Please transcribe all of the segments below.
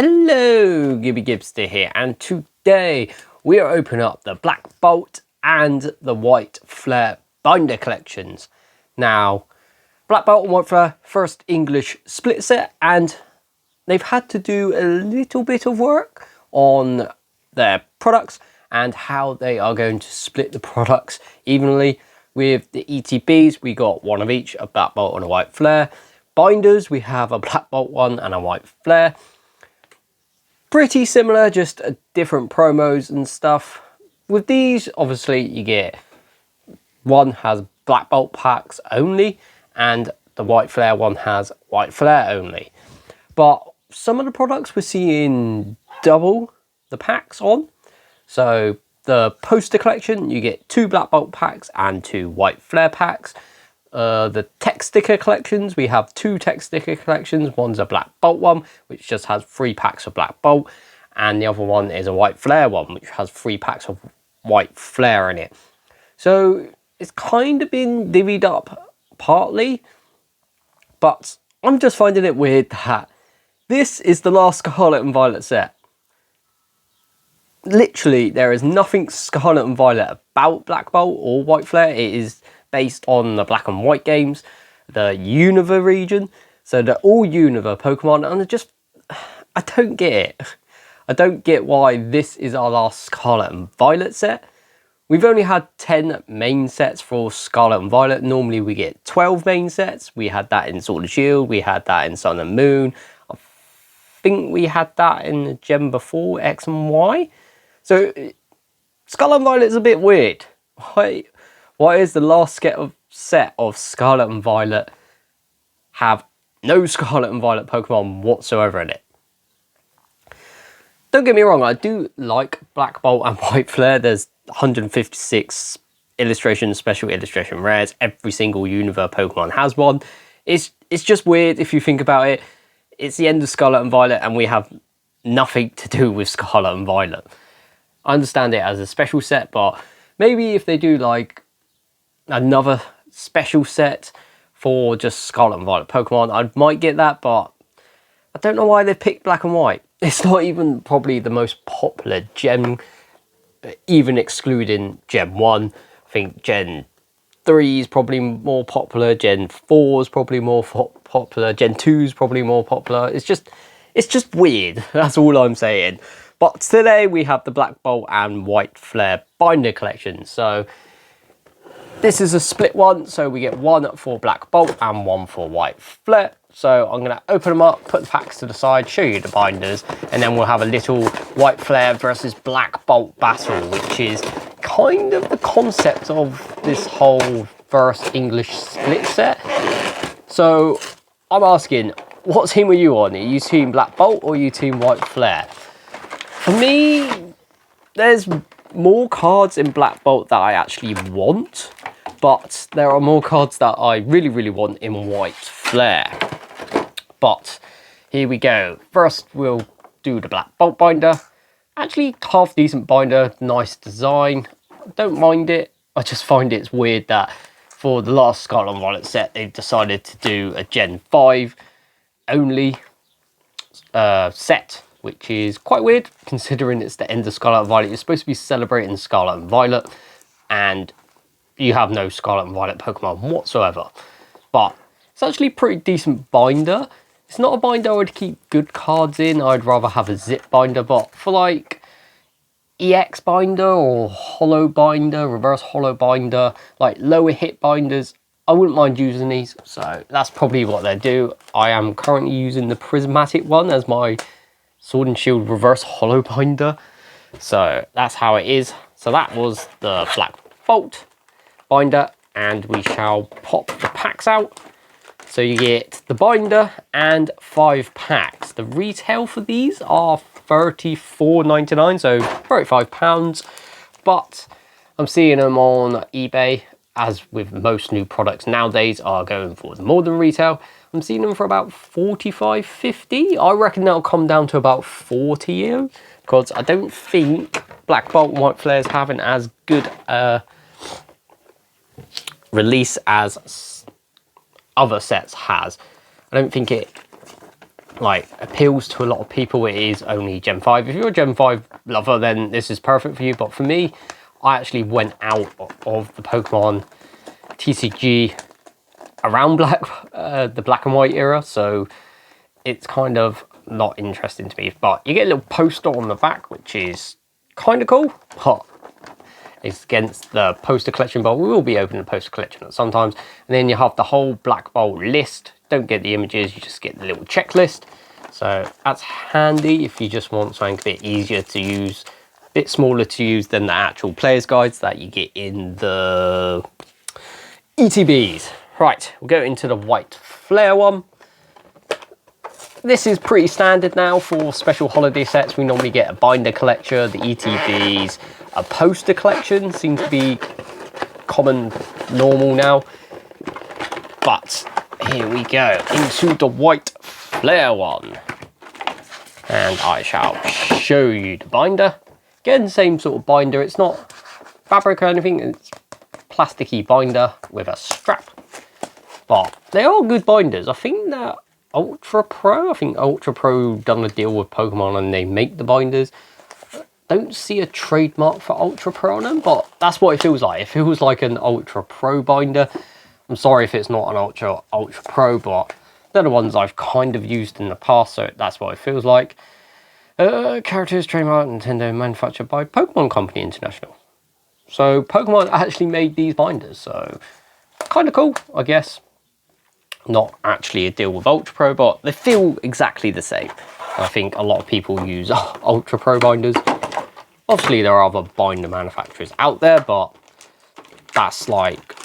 Hello, Gibby Gibster here, and today we are opening up the Black Bolt and the White Flare binder collections. Now, Black Bolt and White Flare, first English split set, and they've had to do a little bit of work on their products and how they are going to split the products evenly. With the ETBs, we got one of each, a Black Bolt and a White Flare. Binders, we have a Black Bolt one and a White Flare. Pretty similar, just different promos and stuff. With these, obviously, you get one has Black Bolt packs only, and the White Flare one has White Flare only. But some of the products we're seeing double the packs on. So the poster collection, you get 2 Black Bolt packs and 2 White Flare packs. The tech sticker collections, we have 2 tech sticker collections. One's a Black Bolt one, which just has 3 packs of Black Bolt, and the other one is a White Flare one, which has 3 packs of White Flare in it. So it's kind of been divvied up partly, but I'm just finding it weird that this is the last Scarlet and Violet set. Literally, there is nothing Scarlet and Violet about Black Bolt or White Flare. It is based on the Black and White games, the Unova region. So they're all Unova Pokemon, and I don't get it. I don't get why this is our last Scarlet and Violet set. We've only had 10 main sets for Scarlet and Violet. Normally we get 12 main sets. We had that in Sword and Shield, we had that in Sun and Moon. I think we had that in the gen before, X and Y. So Scarlet and Violet is a bit weird. Why is the last set of Scarlet and Violet have no Scarlet and Violet Pokemon whatsoever in it? Don't get me wrong, I do like Black Bolt and White Flare. There's 156 illustrations, special illustration rares. Every single Unova Pokemon has one. It's just weird if you think about it. It's the end of Scarlet and Violet and we have nothing to do with Scarlet and Violet. I understand it as a special set, but maybe if they do like another special set for just Scarlet and Violet Pokemon, I might get that, but I don't know why they picked Black and White. It's not even probably the most popular gen, even excluding Gen 1. I think Gen 3 is probably more popular, Gen 4 is probably more popular, Gen 2 is probably more popular. It's just weird, that's all I'm saying. But today we have the Black Bolt and White Flare binder collection. So this is a split one, so we get one for Black Bolt and one for White Flare. So I'm going to open them up, put the packs to the side, show you the binders, and then we'll have a little White Flare versus Black Bolt battle, which is kind of the concept of this whole first English split set. So I'm asking, what team are you on? Are you team Black Bolt or are you team White Flare? For me, there's more cards in Black Bolt that I actually want, but there are more cards that I really, really want in White Flare. But here we go. First, we'll do the Black Bolt binder. Actually, half decent binder, nice design. I don't mind it. I just find it's weird that for the last Scarlet and Violet set, they've decided to do a Gen 5 only set, which is quite weird considering it's the end of Scarlet and Violet. You're supposed to be celebrating Scarlet and Violet, and you have no Scarlet and Violet Pokemon whatsoever. But it's actually a pretty decent binder. It's not a binder I would keep good cards in. I'd rather have a zip binder, but for like EX binder or holo binder, reverse holo binder, like lower hit binders, I wouldn't mind using these. So that's probably what they do. I am currently using the prismatic one as my Sword and Shield reverse holo binder. So that's how it is. So that was the Black Bolt binder, and we shall pop the packs out. So you get the binder and 5 packs. The retail for these are $34.99, so £35. But I'm seeing them on eBay, as with most new products nowadays, are going for more than retail. I'm seeing them for about $45.50. I reckon that'll come down to about $40, because I don't think Black Bolt and White Flares having as good release as other sets has. I don't think it like appeals to a lot of people. It is only Gen 5. If you're a Gen 5 lover, then this is perfect for you. But for me, I actually went out of the Pokemon TCG around the black and white era, so it's kind of not interesting to me. But you get a little poster on the back, which is kind of cool. But it's against the poster collection, but we will be opening the poster collection at sometimes. And then you have the whole Black Bolt list. Don't get the images, you just get the little checklist. So that's handy if you just want something a bit easier to use, a bit smaller to use than the actual player's guides that you get in the ETBs. Right, we'll go into the White Flare one. This is pretty standard now for special holiday sets. We normally get a binder collection, the ETBs, a poster collection seems to be common, normal now. But here we go into the White Flare one. And I shall show you the binder. Again, same sort of binder. It's not fabric or anything. It's plasticky binder with a strap. But they are good binders. I think that Ultra Pro, Ultra Pro done a deal with Pokemon and they make the binders. Don't see a trademark for Ultra Pro on them, but that's what it feels like. It feels like an Ultra Pro binder. I'm sorry if it's not an Ultra Pro, but they're the ones I've kind of used in the past, so that's what it feels like. Characters, trademark, Nintendo, manufactured by Pokemon Company International. So Pokemon actually made these binders, so kind of cool, I guess. Not actually a deal with Ultra Pro, but they feel exactly the same. I think a lot of people use Ultra Pro binders. Obviously, there are other binder manufacturers out there, but that's like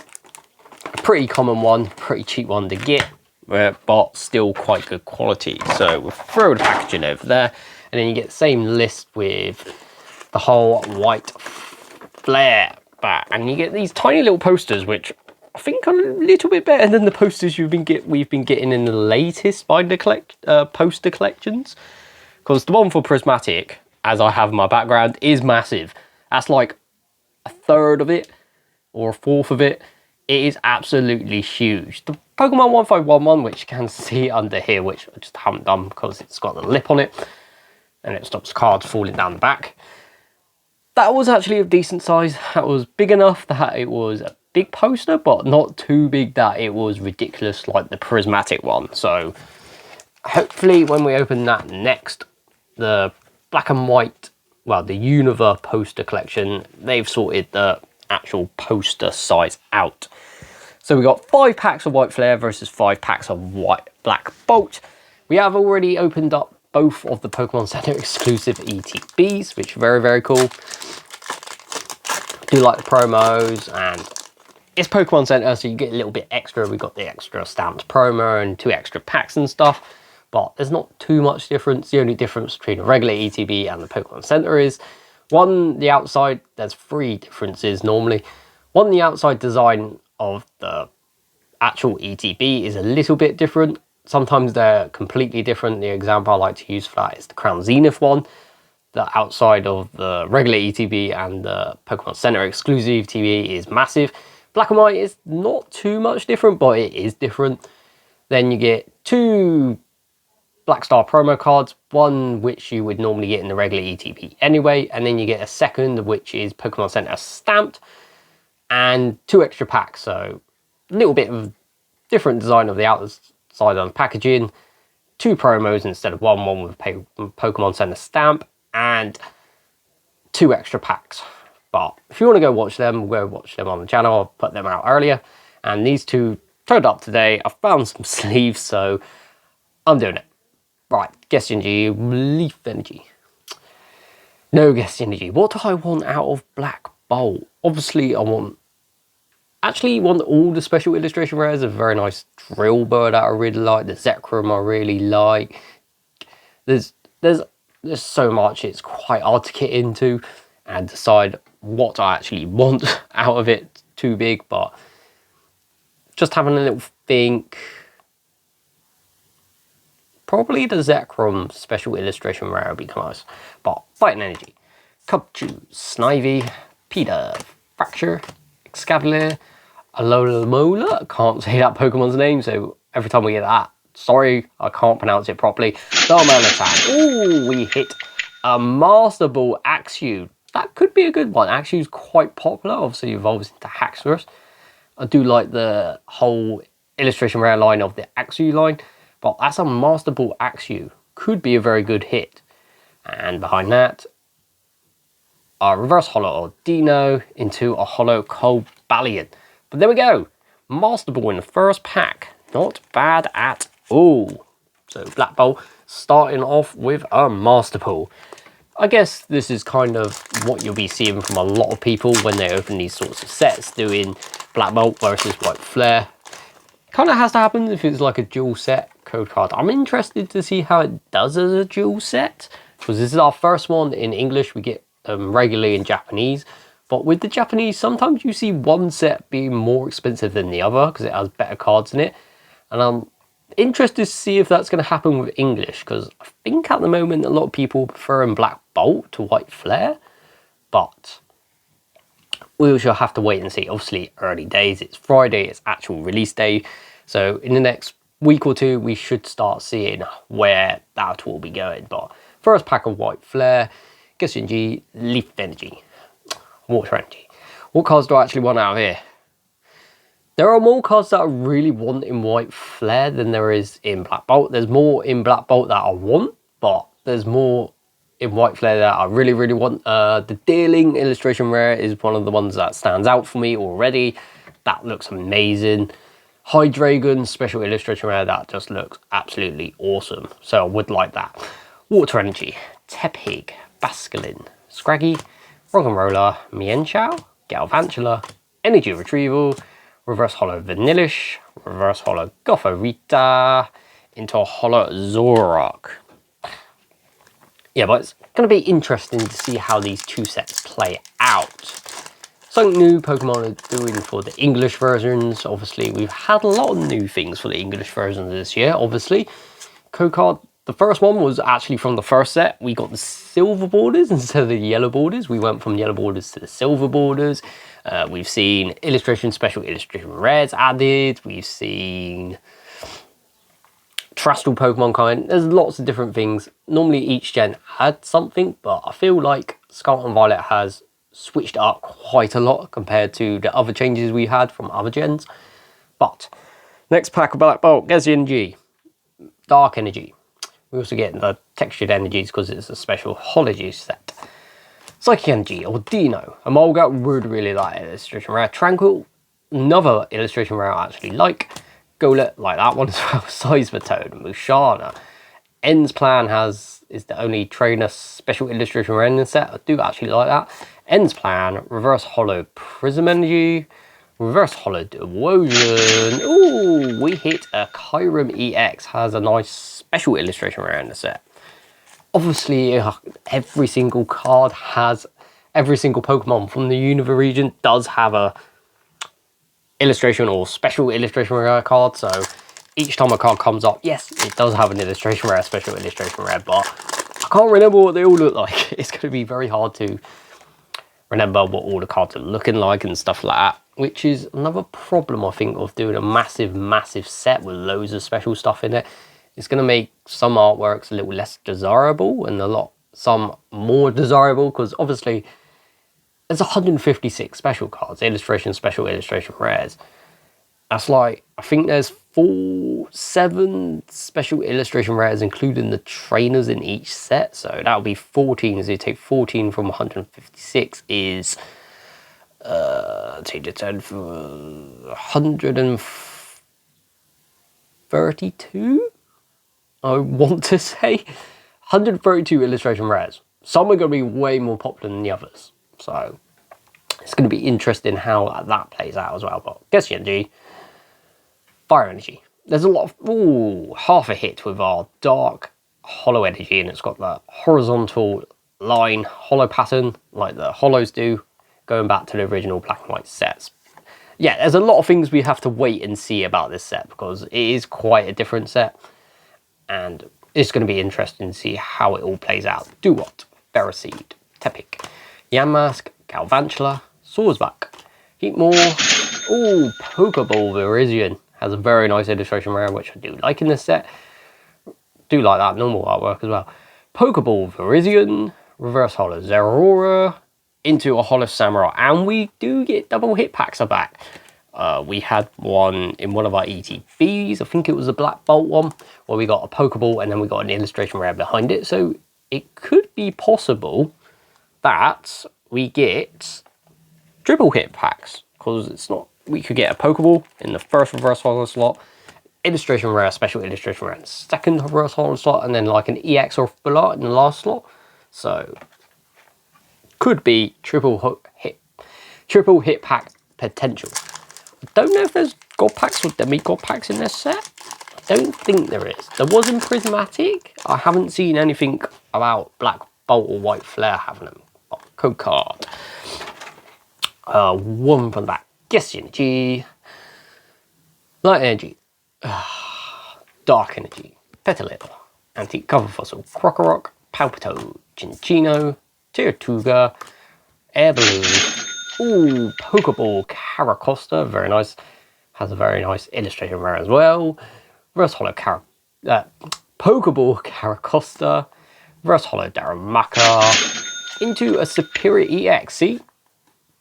a pretty common one, pretty cheap one to get, but still quite good quality. So we'll throw the packaging over there, and then you get the same list with the whole White Flare back, and you get these tiny little posters, which I think are a little bit better than the posters we've been getting in the latest binder poster collections. Because the one for Prismatic, as I have in my background, is massive. That's like a third of it, or a fourth of it. It is absolutely huge. The Pokemon 1511, which you can see under here, which I just haven't done because it's got the lip on it, and it stops cards falling down the back. That was actually of decent size. That was big enough that it was a big poster, but not too big that it was ridiculous like the Prismatic one. So hopefully when we open that next, the black and white, well, the Unova poster collection, they've sorted the actual poster size out. So we got 5 packs of White Flare versus 5 packs of Black Bolt. We have already opened up both of the Pokemon Center exclusive ETBs, which are very, very cool. Do like the promos, and it's Pokemon Center, so you get a little bit extra. We got the extra stamped promo and 2 extra packs and stuff, but there's not too much difference. The only difference between a regular ETB and the Pokemon Center is, one, the outside, there's 3 differences normally. One, the outside design of the actual ETB is a little bit different. Sometimes they're completely different. The example I like to use for that is the Crown Zenith one. The outside of the regular ETB and the Pokemon Center exclusive ETB is massive. Black and white is not too much different, but it is different. Then you get 2 Black Star promo cards, one which you would normally get in the regular ETB anyway, and then you get a second which is Pokemon Center stamped, and 2 extra packs. So a little bit of different design of the outside of the packaging, 2 promos instead of one with Pokemon Center stamp, and 2 extra packs. But if you want to go watch them, go watch them on the channel. I'll put them out earlier. And these 2 turned up today. I found some sleeves, so I'm doing it. Right, Guest Energy, Leaf Energy. No Guest Energy. What do I want out of Black Bolt? Obviously, I want all the special illustration rares. A very nice drill bird that I really like. The Zekrom I really like. There's so much. It's quite hard to get into and decide what I actually want out of it. Too big, but just having a little think. Probably the Zekrom special illustration rare would be nice. But Fighting Energy, Cubchoo, Snivy, Peter, Fracture, Excavalier, Alomola. Can't say that Pokemon's name, so every time we get that Sorry, I can't pronounce it properly. Darmanitan. Ooh, we hit a Master Ball Axew. That could be a good one. Axew's quite popular. Obviously, evolves into Haxorus. I do like the whole illustration rare line of the Axew line, but that's a Master Ball Axew. Could be a very good hit. And behind that, a reverse holo Ordino into a holo Cobalion. But there we go. Master Ball in the first pack. Not bad at all. So Black Bolt starting off with a Master Ball. I guess this is kind of what you'll be seeing from a lot of people when they open these sorts of sets, doing Black Bolt versus White Flare. Kind of has to happen if it's like a dual set code card. I'm interested to see how it does as a dual set, because this is our first one in English. We get regularly in Japanese, but with the Japanese, sometimes you see one set being more expensive than the other because it has better cards in it. And I'm interested to see if that's going to happen with English, because I think at the moment a lot of people preferring Black Bolt to White Flare, but we shall have to wait and see. Obviously, early days. It's Friday, it's actual release day, so in the next week or two we should start seeing where that will be going. But first pack of White Flare, Geshinji, Leaf Energy, Water Energy. What cards do I actually want out of here? There are more cards that I really want in White Flare than there is in Black Bolt. There's more in Black Bolt that I want, but there's more in White Flare that I really, really want. The Deerling illustration rare is one of the ones that stands out for me already. That looks amazing. Hydreigon special illustration rare, that just looks absolutely awesome. So I would like that. Water Energy, Tepig, Basculin, Scraggy, Roggenrola, Mienshao, Galvantula, Energy Retrieval, Reverse Holo Vanillish, Reverse Holo Gothorita, into a Holo Zoroark. Yeah, but it's going to be interesting to see how these two sets play out. Something new Pokemon are doing for the English versions. Obviously, we've had a lot of new things for the English versions this year, obviously. Code card, the first one was actually from the first set. We got the silver borders instead of the yellow borders. We went from yellow borders to the silver borders. We've seen special illustration rares added. We've seen Terrestrial Pokemon kind. There's lots of different things. Normally each gen had something, but I feel like Scarlet and Violet has switched up quite a lot compared to the other changes we had from other gens. But next pack of Black Bolt, Geshinji, Dark Energy. We also get the textured energies because it's a special hology set. Psychic Energy, Ordino, Emolga, would really like illustration rare. Tranquil, another illustration rare I actually like. Golett, like that one as well. Seismitoad, Musharna. End's Plan is the only trainer special illustration rare in the set. I do actually like that. End's Plan, Reverse Holo Prism Energy, Reverse Holo Dewosion. Ooh, we hit a Kyurem EX. Has a nice special illustration rare in the set. Obviously, every single card has, every single Pokemon from the Unova region does have a illustration or special illustration rare card. So each time a card comes up, yes, it does have an illustration rare, special illustration rare, but I can't remember what they all look like. It's going to be very hard to remember what all the cards are looking like and stuff like that, which is another problem, I think, of doing a massive set with loads of special stuff in it. It's going to make some artworks a little less desirable and some more desirable, because obviously there's 156 special cards, special illustration rares. That's like, I think there's 7 special illustration rares, including the trainers in each set. So that would be 14. So you take 14 from 156 is, take the 10 for 132? I want to say 132 illustration rares. Some are going to be way more popular than the others, so it's going to be interesting how that plays out as well. But Geshinji, Fire Energy. There's a lot of half a hit with our Dark Holo Energy, and it's got the horizontal line holo pattern like the holos do, going back to the original black and white sets. Yeah, there's a lot of things we have to wait and see about this set because it is quite a different set. And it's going to be interesting to see how it all plays out. Duot, Ferroseed, Tepig, Yamask, Galvantula, Swordsback, Heatmore, Pokeball Virizion. Has a very nice illustration rare, which I do like in this set. Do like that normal artwork as well. Pokeball Virizion, reverse holo Zeraora, into a holo Samurai, and we do get double hit packs are back. We had one in one of our ETBs, I think it was a Black Bolt one, where we got a Pokeball and then we got an illustration rare behind it. So it could be possible that we get triple hit packs, because it's not, we could get a Pokeball in the first reverse holo slot, illustration rare, special illustration rare in the second reverse holo slot, and then like an EX or Full in the last slot. So could be triple hit pack potential. I don't know if there's god packs or demigod packs in this set. I don't think there is. There was in Prismatic. I haven't seen anything about Black Bolt or White Flare having them. Oh, code card. One from the back. Guess Energy. Light Energy. Dark Energy. Petalil. Antique Cover Fossil. Krokorok. Palpito. Cinccino. Tirtuga. Air Balloon. Ooh, Pokeball Caracosta, very nice. Has a very nice illustration rare as well. Reverse holo Pokeball Caracosta. Reverse holo Darumaka. Into a Superior EX. See?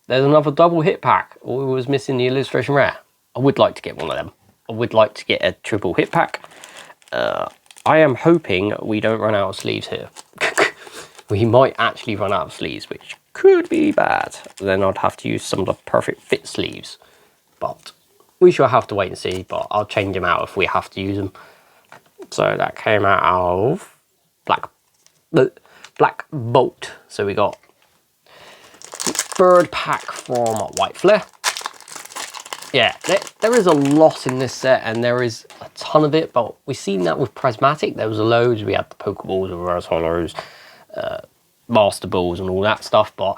There's another double hit pack. All we was missing the illustration rare. I would like to get one of them. I would like to get a triple hit pack. I am hoping we don't run out of sleeves here. We might actually run out of sleeves, which could be bad. Then I'd have to use some of the perfect fit sleeves. But we shall have to wait and see. But I'll change them out if we have to use them. So that came out of Black Bolt. So we got third pack from White Flare. Yeah, there is a lot in this set, and there is a ton of it. But we've seen that with Prismatic. There was loads. We had the Pokeballs, the Reverse Holos, Master Balls and all that stuff, but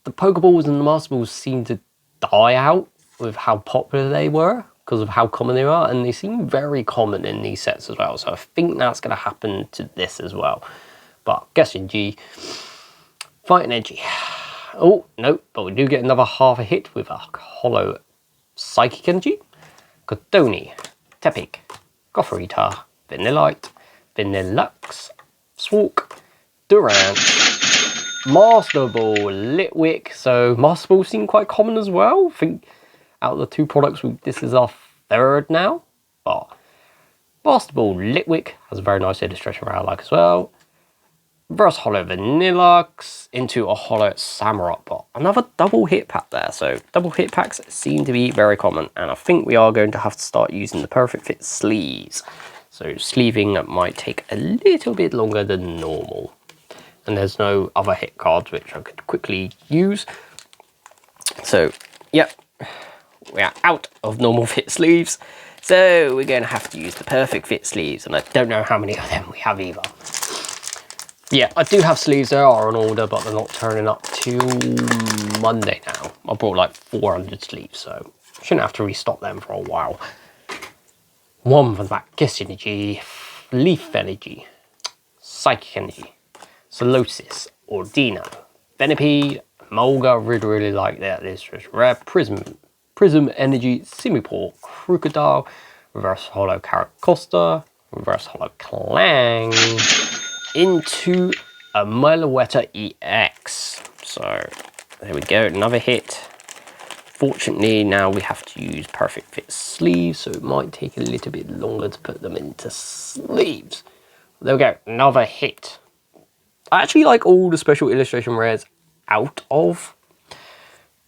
the Pokeballs and the Master Balls seem to die out with how popular they were because of how common they are, and they seem very common in these sets as well. So I think that's going to happen to this as well. But guessing G, Fighting Energy. Oh no, but we do get another half a hit with a holo Psychic Energy, Cotone, Tepig, Gothorita, Vanillite, Vanillux, Swark, Durant, Master Ball, Litwick. So Master Ball seem quite common as well. I think out of the two products, this is our third now. But Master Ball, Litwick has a very nice illustration rare I like as well. Reverse holo Vanillux into a holo Samurott Bot. Another double hit pack there. So double hit packs seem to be very common, and I think we are going to have to start using the perfect fit sleeves. So sleeving might take a little bit longer than normal. And there's no other hit cards which I could quickly use. So, yep, we are out of normal fit sleeves. So we're going to have to use the perfect fit sleeves, and I don't know how many of them we have either. Yeah, I do have sleeves. They are on order, but they're not turning up till Monday now. I brought like 400 sleeves, so shouldn't have to restock them for a while. One from the back. Guess Energy, Leaf Energy, Psychic Energy, Solosis, Ordino, Venipede, Molga. Really like that. This is rare. Prism Energy, Simipour, Crocodile, Reverse holo Caracosta, Reverse holo Clang, into a Meloetta EX. So there we go, another hit. Fortunately, now we have to use perfect fit sleeves, so it might take a little bit longer to put them into sleeves. There we go, another hit. I actually like all the special illustration rares out of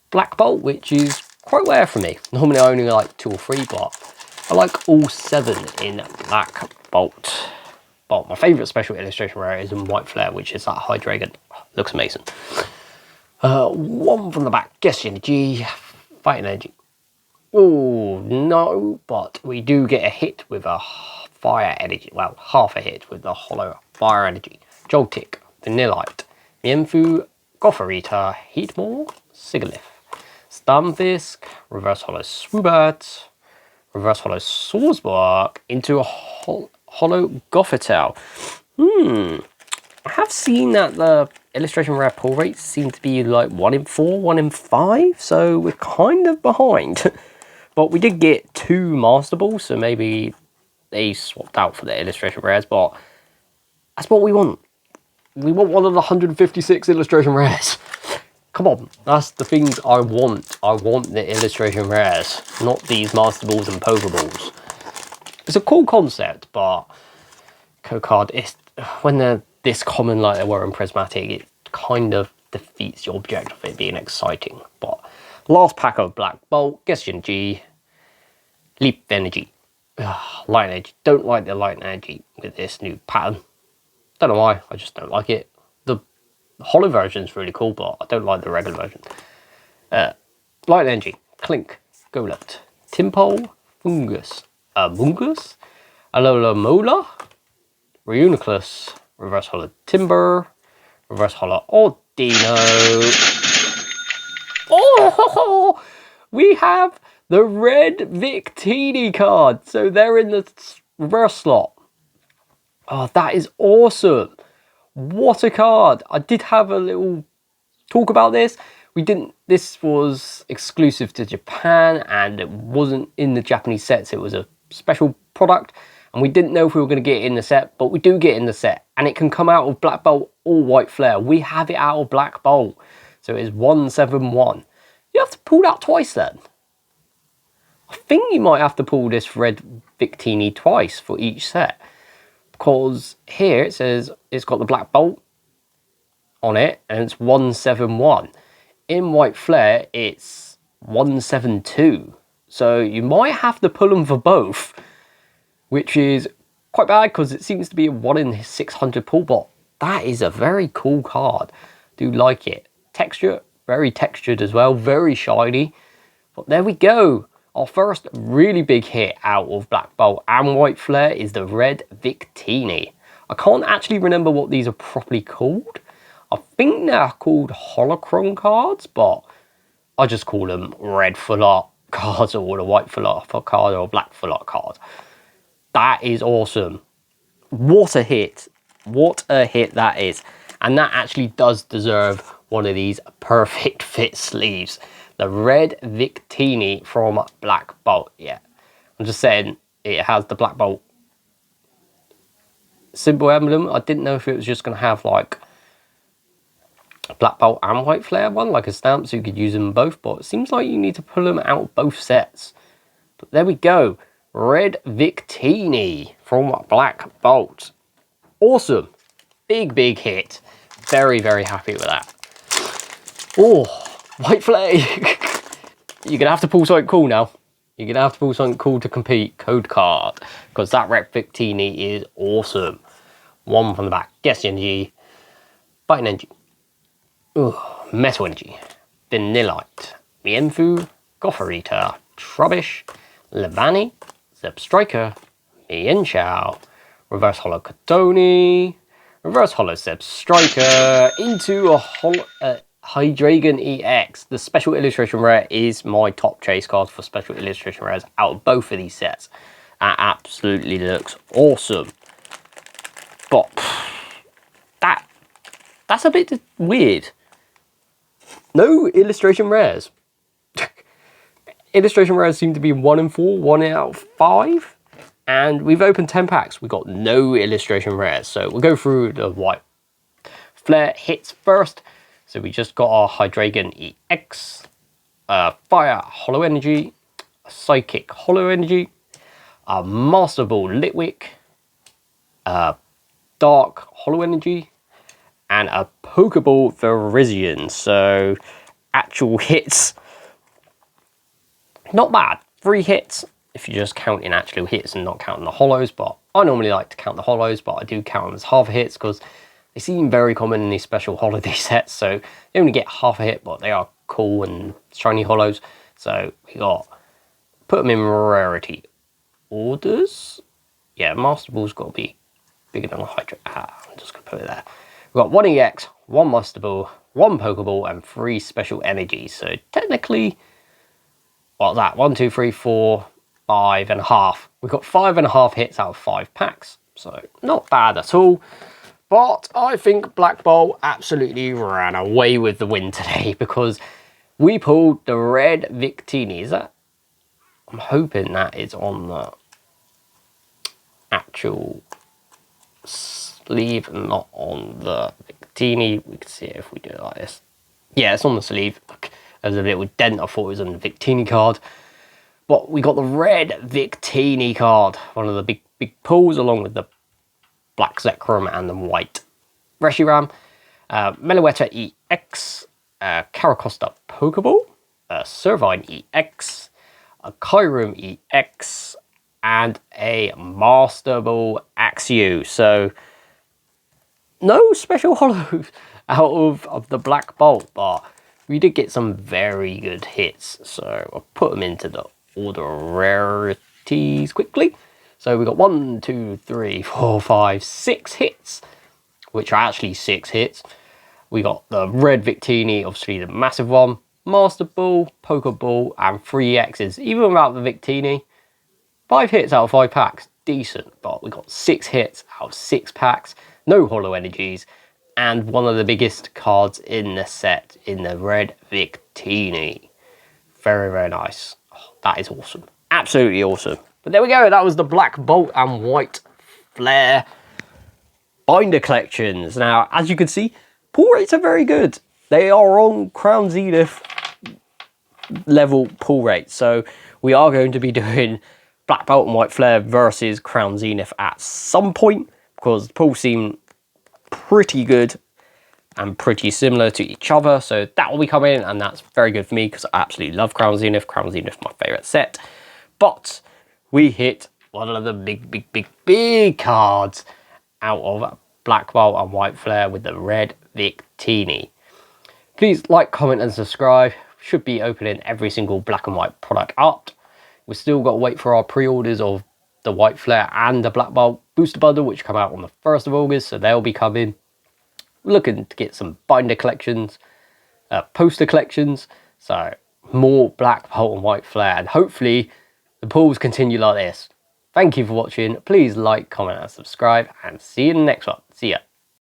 Black Bolt, which is quite rare for me. Normally I only like 2 or 3, but I like all 7 in Black Bolt. But my favourite special illustration rare is in White Flare, which is that Hydreigon. Looks amazing. One from the back. Guess Energy, Fighting Energy. Oh no, but we do get a hit with a Fire Energy. Well, half a hit with the holo Fire Energy. Joltik, Vanillite, Mienfoo, Gothorita, Heatmore, Sigilyph, Stunfisk, Reverse holo Swoobat, Reverse holo Swordsbark into a holo Gothitelle. I have seen that the illustration rare pull rates seem to be like 1 in 4, 1 in 5, so we're kind of behind. But we did get 2 Master Balls, so maybe they swapped out for the illustration rares, but that's what we want. We want one of the 156 illustration rares. Come on, that's the things I want. I want the illustration rares, not these Master Balls and Pokeballs. It's a cool concept, but code card, when they're this common like they were in Prismatic, it kind of defeats the object of it being exciting. But last pack of Black Bolt, Gestian G, Leap Energy. Light Energy. Don't like the Light Energy with this new pattern. Don't know why, I just don't like it. The holo version is really cool, but I don't like the regular version. Light Energy, Clink, Golett, Tympole, Fungus, Mungus, Alola Mola, Reuniclus, Reverse Holo Timber, Reverse Holo Ordino. Oh, we have the red Victini card. So they're in the reverse slot. Oh, that is awesome. What a card. I did have a little talk about this. This was exclusive to Japan and it wasn't in the Japanese sets. It was a special product and we didn't know if we were going to get it in the set, but we do get it in the set and it can come out of Black Bolt or White Flare. We have it out of Black Bolt. So it is 171. You have to pull that twice then. I think you might have to pull this red Victini twice for each set. Because here it says it's got the Black Bolt on it and it's 171. In White Flare it's 172. So you might have to pull them for both, which is quite bad because it seems to be a 1 in 600 pull, but that is a very cool card. Do like it. Texture, very textured as well, very shiny. But there we go. Our first really big hit out of Black Bolt and White Flare is the red Victini. I can't actually remember what these are properly called. I think they're called Holocron cards, but I just call them red full art cards or a white full art card or a black full art card. That is awesome. What a hit. What a hit that is. And that actually does deserve one of these perfect fit sleeves. The red Victini from Black Bolt. Yeah, I'm just saying it has the Black Bolt symbol emblem. I didn't know if it was just going to have like a Black Bolt and White Flare one, like a stamp, so you could use them both. But it seems like you need to pull them out both sets. But there we go. Red Victini from Black Bolt. Awesome. Big, big hit. Very, very happy with that. Oh, White Flare. You're going to have to pull something cool now. You're going to have to pull something cool to compete. Code card. Because that Red Victini is awesome. One from the back. Guess Energy. Biting Energy. Ooh, Metal Energy. Vanillite. Mienfoo. Gothorita. Trubbish. Levani. Zebstrika. Mienshao. Reverse Holo Katoni. Reverse Holo Zebstrika. Into a Hydreigon EX. The special illustration rare is my top chase card for special illustration rares out of both of these sets. That absolutely looks awesome. But that's a bit weird. No illustration rares. Illustration rares seem to be 1 in 4, 1 out of 5. And we've opened 10 packs. We've got no illustration rares. So we'll go through the White Flare hits first. So we just got our Hydreigon EX, Fire Holo Energy, Psychic Holo Energy, a Master Ball Litwick, Dark Holo Energy, and a Pokeball Virizion. So actual hits, not bad. 3 hits if you're just counting actual hits and not counting the holos. But I normally like to count the holos, but I do count them as half hits because they seem very common in these special holiday sets, so they only get half a hit, but they are cool and shiny holos. So we got, put them in rarity orders. Yeah, Master Ball's got to be bigger than a Hydra. I'm just going to put it there. We've got 1 EX, 1 Master Ball, 1 Pokeball, and 3 special energies. So technically, what's that? 1, 2, 3, 4, 5.5. We've got 5.5 hits out of 5 packs. So not bad at all. But I think Black Bolt absolutely ran away with the win today because we pulled the red Victini. Is that? I'm hoping that is on the actual sleeve and not on the Victini. We can see it if we do it like this. Yeah, it's on the sleeve. Look, there's a little dent. I thought it was on the Victini card. But we got the red Victini card. One of the big pulls along with the black Zekrom and the white Reshiram. Meloetta EX. Caracosta Pokeball. Servine EX. A Kyurem EX. And a Master Ball Axew. So, no special holos out of the Black Bolt, but we did get some very good hits. So, I'll put them into the order of rarities quickly. So, we got 1, 2, 3, 4, 5, 6 hits, which are actually 6 hits. We got the red Victini, obviously the massive one, Master Ball, Pokeball, and 3 X's. Even without the Victini, 5 hits out of 5 packs, decent, but we got 6 hits out of 6 packs, no holo energies, and one of the biggest cards in the set in the red Victini. Very, very nice. Oh, that is awesome. Absolutely awesome. But there we go, that was the Black Bolt and White Flare binder collections. Now, as you can see, pull rates are very good. They are on Crown Zenith level pull rates, so we are going to be doing Black Bolt and White Flare versus Crown Zenith at some point, because the pulls seem pretty good and pretty similar to each other, so that will be coming, and that's very good for me because I absolutely love Crown Zenith. Crown Zenith my favourite set. But we hit one of the big cards out of Black Bolt and White Flare with the red Victini. Please like, comment and subscribe. Should be opening every single black and white product up. We've still got to wait for our pre-orders of the White Flare and the Black Bolt booster bundle, which come out on the 1st of August, so they'll be coming. We're looking to get some binder collections, poster collections, so more Black Bolt and White Flare, and hopefully the pulls continue like this. Thank you for watching. Please like, comment and subscribe, and see you in the next one. See ya.